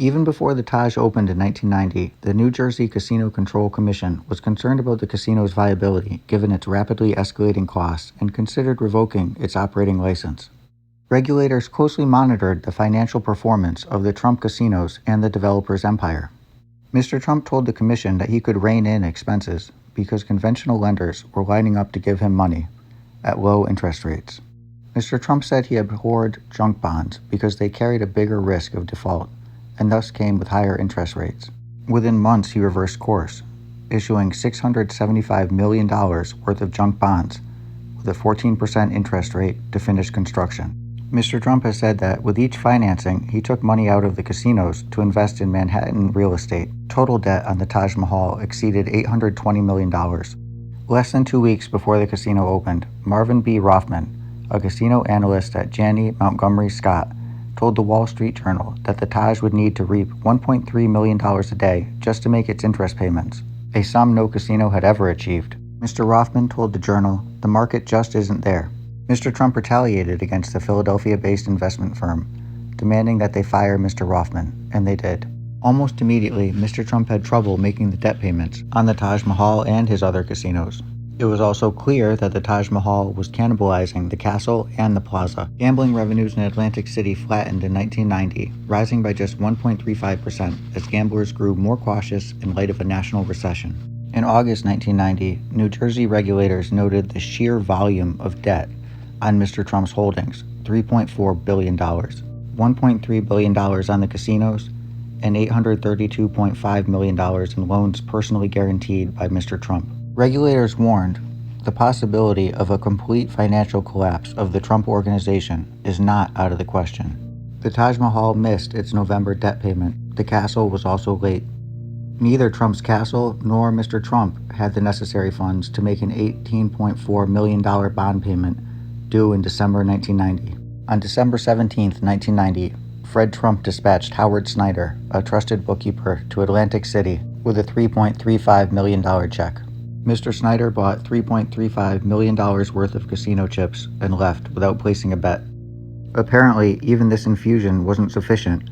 Even before the Taj opened in 1990, the New Jersey Casino Control Commission was concerned about the casino's viability given its rapidly escalating costs and considered revoking its operating license. Regulators closely monitored the financial performance of the Trump casinos and the developer's empire. Mr. Trump told the commission that he could rein in expenses because conventional lenders were lining up to give him money at low interest rates. Mr. Trump said he abhorred junk bonds because they carried a bigger risk of default and thus came with higher interest rates. Within months, he reversed course, issuing $675 million worth of junk bonds with a 14% interest rate to finish construction. Mr. Trump has said that with each financing, he took money out of the casinos to invest in Manhattan real estate. Total debt on the Taj Mahal exceeded $820 million. Less than 2 weeks before the casino opened, Marvin B. Rothman, a casino analyst at Janney Montgomery Scott, told the Wall Street Journal that the Taj would need to reap $1.3 million a day just to make its interest payments, a sum no casino had ever achieved. Mr. Rothman told the Journal, "The market just isn't there." Mr. Trump retaliated against the Philadelphia-based investment firm, demanding that they fire Mr. Rothman, and they did. Almost immediately, Mr. Trump had trouble making the debt payments on the Taj Mahal and his other casinos. It was also clear that the Taj Mahal was cannibalizing the Castle and the Plaza. Gambling revenues in Atlantic City flattened in 1990, rising by just 1.35% as gamblers grew more cautious in light of a national recession. In August 1990, New Jersey regulators noted the sheer volume of debt on Mr. Trump's holdings, $3.4 billion, $1.3 billion on the casinos, and $832.5 million in loans personally guaranteed by Mr. Trump. Regulators warned the possibility of a complete financial collapse of the Trump organization is not out of the question. The Taj Mahal missed its November debt payment. The castle was also late. Neither Trump's castle nor Mr. Trump had the necessary funds to make an $18.4 million bond payment due in December 1990. On December 17, 1990, Fred Trump dispatched Howard Snyder, a trusted bookkeeper, to Atlantic City with a $3.35 million check. Mr. Snyder bought $3.35 million worth of casino chips and left without placing a bet. Apparently, even this infusion wasn't sufficient,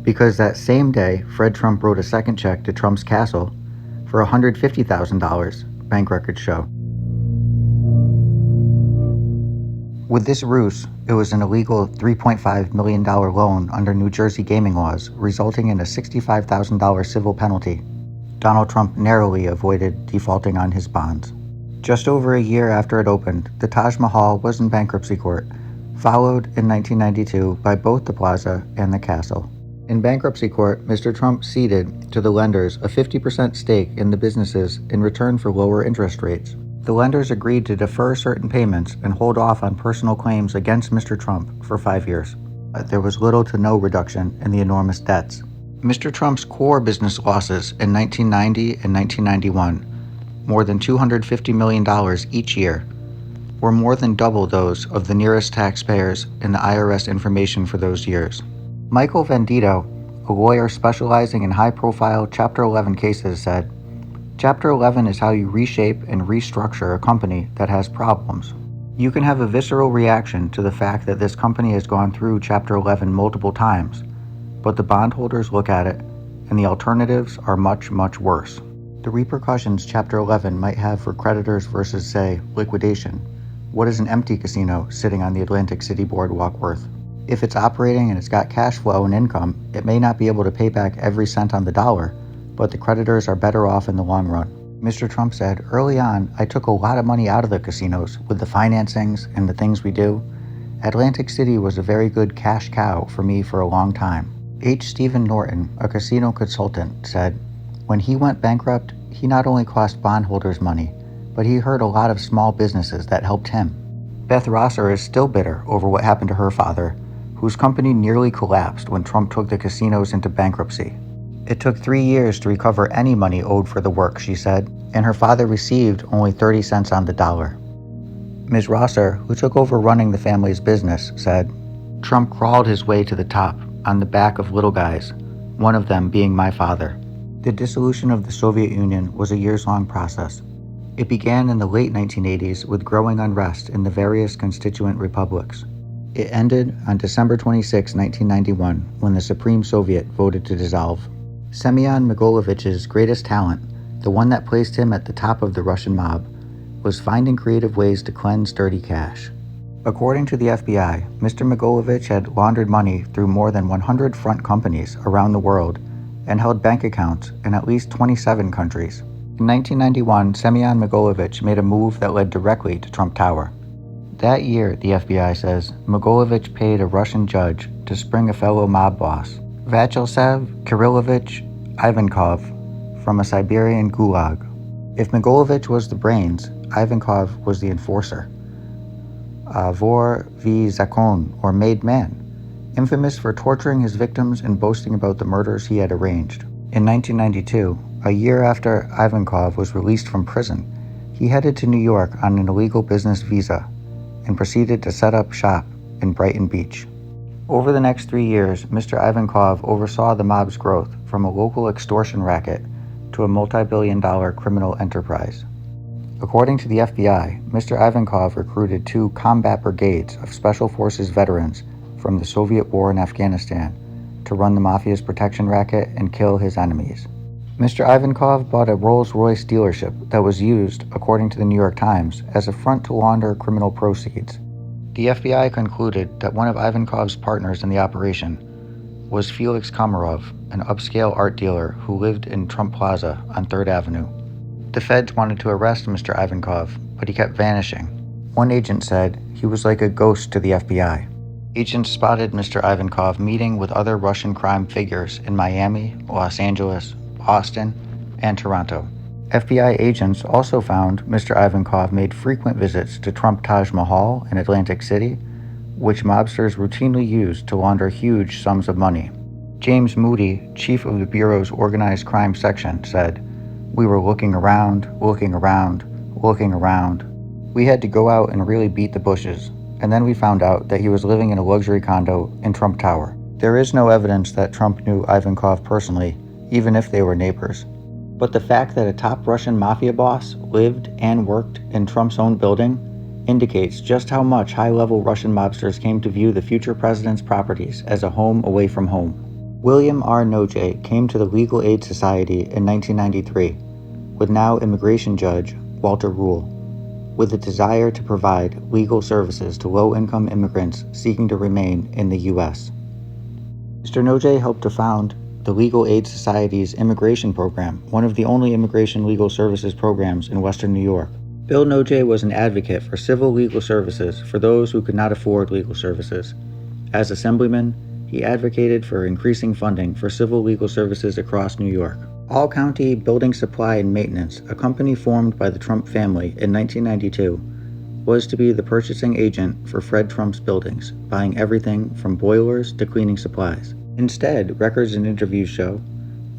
because that same day, Fred Trump wrote a second check to Trump's castle for $150,000, bank records show. With this ruse, it was an illegal $3.5 million loan under New Jersey gaming laws, resulting in a $65,000 civil penalty. Donald Trump narrowly avoided defaulting on his bonds. Just over a year after it opened, the Taj Mahal was in bankruptcy court, followed in 1992 by both the Plaza and the Castle. In bankruptcy court, Mr. Trump ceded to the lenders a 50% stake in the businesses in return for lower interest rates. The lenders agreed to defer certain payments and hold off on personal claims against Mr. Trump for 5 years. There was little to no reduction in the enormous debts. Mr. Trump's core business losses in 1990 and 1991, more than $250 million each year, were more than double those of the nearest taxpayers in the IRS information for those years. Michael Vendito, a lawyer specializing in high-profile Chapter 11 cases, said, "Chapter 11 is how you reshape and restructure a company that has problems. You can have a visceral reaction to the fact that this company has gone through Chapter 11 multiple times, but the bondholders look at it, and the alternatives are much, much worse." The repercussions Chapter 11 might have for creditors versus, say, liquidation. What is an empty casino sitting on the Atlantic City boardwalk worth? If it's operating and it's got cash flow and income, it may not be able to pay back every cent on the dollar, but the creditors are better off in the long run. Mr. Trump said, "Early on, I took a lot of money out of the casinos with the financings and the things we do. Atlantic City was a very good cash cow for me for a long time." H. Stephen Norton, a casino consultant, said, "When he went bankrupt, he not only cost bondholders money, but he hurt a lot of small businesses that helped him." Beth Rosser is still bitter over what happened to her father, whose company nearly collapsed when Trump took the casinos into bankruptcy. "It took 3 years to recover any money owed for the work," she said, and her father received only 30 cents on the dollar. Ms. Rosser, who took over running the family's business, said, "Trump crawled his way to the top on the back of little guys, one of them being my father." The dissolution of the Soviet Union was a years-long process. It began in the late 1980s with growing unrest in the various constituent republics. It ended on December 26, 1991, when the Supreme Soviet voted to dissolve. Semyon Mogilevic's greatest talent, the one that placed him at the top of the Russian mob, was finding creative ways to cleanse dirty cash. According to the FBI, Mr. Mogilevich had laundered money through more than 100 front companies around the world and held bank accounts in at least 27 countries. In 1991, Semyon Mogilevich made a move that led directly to Trump Tower. That year, the FBI says, Mogilevich paid a Russian judge to spring a fellow mob boss, Vyacheslav Kirillovich Ivankov, from a Siberian gulag. If Mogilevich was the brains, Ivankov was the enforcer. Vor v Zakon, or made man, infamous for torturing his victims and boasting about the murders he had arranged. In 1992, a year after Ivankov was released from prison, he headed to New York on an illegal business visa and proceeded to set up shop in Brighton Beach. Over the next 3 years, Mr. Ivankov oversaw the mob's growth from a local extortion racket to a multi-billion-dollar criminal enterprise. According to the FBI, Mr. Ivankov recruited 2 combat brigades of Special Forces veterans from the Soviet War in Afghanistan to run the mafia's protection racket and kill his enemies. Mr. Ivankov bought a Rolls-Royce dealership that was used, according to the New York Times, as a front to launder criminal proceeds. The FBI concluded that one of Ivankov's partners in the operation was Felix Komarov, an upscale art dealer who lived in Trump Plaza on 3rd Avenue. The feds wanted to arrest Mr. Ivankov, but he kept vanishing. One agent said he was like a ghost to the FBI. Agents spotted Mr. Ivankov meeting with other Russian crime figures in Miami, Los Angeles, Boston, and Toronto. FBI agents also found Mr. Ivankov made frequent visits to Trump Taj Mahal in Atlantic City, which mobsters routinely used to launder huge sums of money. James Moody, chief of the Bureau's organized crime section, said, "We were looking around. We had to go out and really beat the bushes, and then we found out that he was living in a luxury condo in Trump Tower." There is no evidence that Trump knew Ivankov personally, even if they were neighbors. But the fact that a top Russian mafia boss lived and worked in Trump's own building indicates just how much high-level Russian mobsters came to view the future president's properties as a home away from home. William R. Noje came to the Legal Aid Society in 1993 with now immigration judge Walter Rule, with a desire to provide legal services to low-income immigrants seeking to remain in the U.S. Mr. Noje helped to found the Legal Aid Society's immigration program, one of the only immigration legal services programs in Western New York. Bill Noje was an advocate for civil legal services for those who could not afford legal services. As Assemblyman, he advocated for increasing funding for civil legal services across New York. All County Building Supply and Maintenance, a company formed by the Trump family in 1992, was to be the purchasing agent for Fred Trump's buildings, buying everything from boilers to cleaning supplies. Instead, records and interviews show,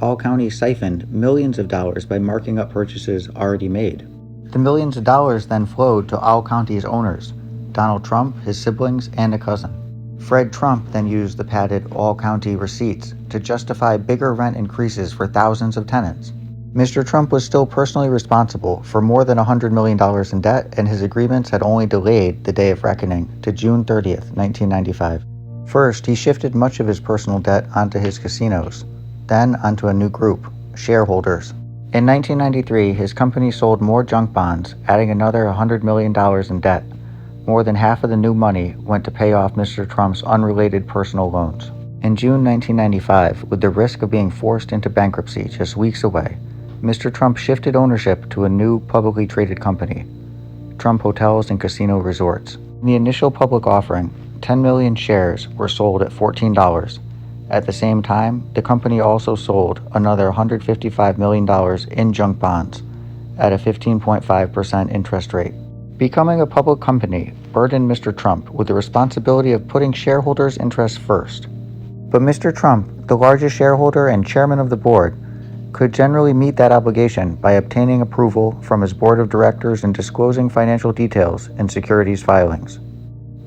All County siphoned millions of dollars by marking up purchases already made. The millions of dollars then flowed to All County's owners, Donald Trump, his siblings, and a cousin. Fred Trump then used the padded All County receipts to justify bigger rent increases for thousands of tenants. Mr. Trump was still personally responsible for more than $100 million in debt, and his agreements had only delayed the day of reckoning to June 30th, 1995. First, he shifted much of his personal debt onto his casinos, then onto a new group, shareholders. In 1993, his company sold more junk bonds, adding another $100 million in debt. More than half of the new money went to pay off Mr. Trump's unrelated personal loans. In June 1995, with the risk of being forced into bankruptcy just weeks away, Mr. Trump shifted ownership to a new publicly traded company, Trump Hotels and Casino Resorts. In the initial public offering, 10 million shares were sold at $14. At the same time, the company also sold another $155 million in junk bonds at a 15.5% interest rate. Becoming a public company burdened Mr. Trump with the responsibility of putting shareholders' interests first. But Mr. Trump, the largest shareholder and chairman of the board, could generally meet that obligation by obtaining approval from his board of directors and disclosing financial details in securities filings.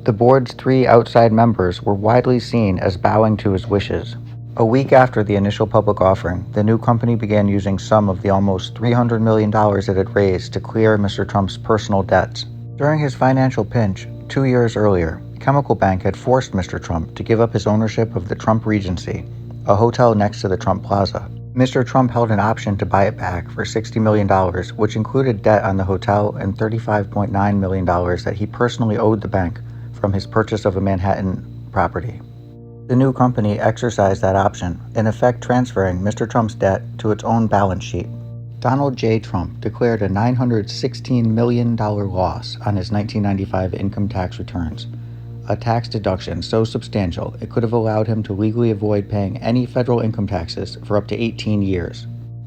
The board's 3 outside members were widely seen as bowing to his wishes. A week after the initial public offering, the new company began using some of the almost $300 million it had raised to clear Mr. Trump's personal debts. During his financial pinch 2 years earlier, Chemical Bank had forced Mr. Trump to give up his ownership of the Trump Regency, a hotel next to the Trump Plaza. Mr. Trump held an option to buy it back for $60 million, which included debt on the hotel and $35.9 million that he personally owed the bank from his purchase of a Manhattan property. The new company exercised that option, in effect transferring Mr. Trump's debt to its own balance sheet. Donald J. Trump declared a $916 million loss on his 1995 income tax returns, a tax deduction so substantial it could have allowed him to legally avoid paying any federal income taxes for up to 18 years.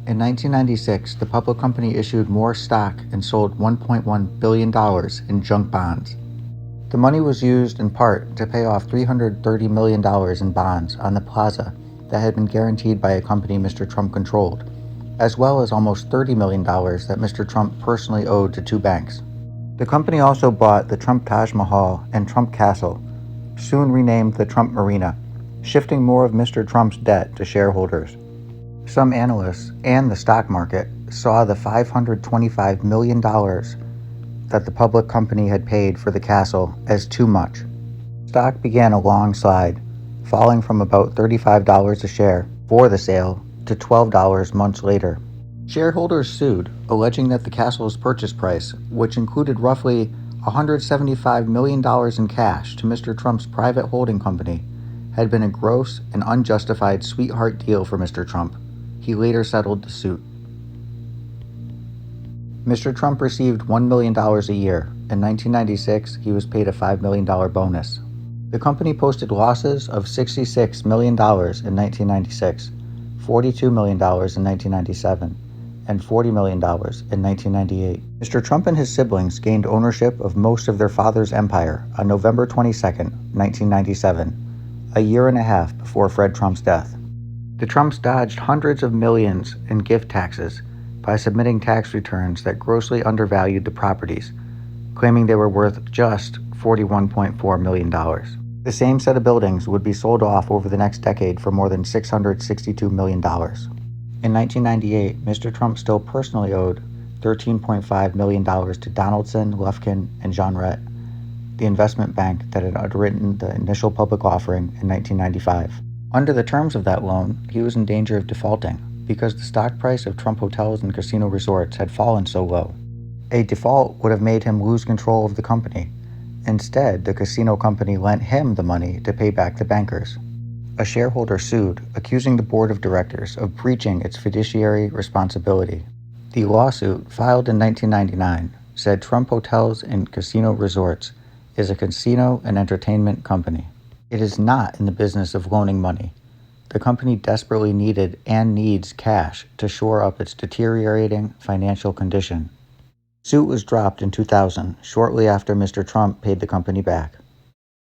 In 1996, the public company issued more stock and sold $1.1 billion in junk bonds. The money was used in part to pay off $330 million in bonds on the plaza that had been guaranteed by a company Mr. Trump controlled, as well as almost $30 million that Mr. Trump personally owed to two banks. The company also bought the Trump Taj Mahal and Trump Castle, soon renamed the Trump Marina, shifting more of Mr. Trump's debt to shareholders. Some analysts and the stock market saw the $525 million that the public company had paid for the castle as too much. Stock began a long slide, falling from about $35 a share for the sale to $12 months later. Shareholders sued, alleging that the castle's purchase price, which included roughly $175 million in cash to Mr. Trump's private holding company, had been a gross and unjustified sweetheart deal for Mr. Trump. He later settled the suit. Mr. Trump received $1 million a year. In 1996, he was paid a $5 million bonus. The company posted losses of $66 million in 1996, $42 million in 1997, and $40 million in 1998. Mr. Trump and his siblings gained ownership of most of their father's empire on November 22, 1997, a year and a half before Fred Trump's death. The Trumps dodged hundreds of millions in gift taxes by submitting tax returns that grossly undervalued the properties, claiming they were worth just $41.4 million. The same set of buildings would be sold off over the next decade for more than $662 million. In 1998, Mr. Trump still personally owed $13.5 million to Donaldson, Lufkin, and John Rett, the investment bank that had underwritten the initial public offering in 1995. Under the terms of that loan, he was in danger of defaulting because the stock price of Trump hotels and casino resorts had fallen so low. A default would have made him lose control of the company. Instead, the casino company lent him the money to pay back the bankers. A shareholder sued, accusing the board of directors of breaching its fiduciary responsibility. The lawsuit, filed in 1999, said Trump Hotels and Casino Resorts is a casino and entertainment company. It is not in the business of loaning money. The company desperately needed and needs cash to shore up its deteriorating financial condition. Suit was dropped in 2000, shortly after Mr. Trump paid the company back.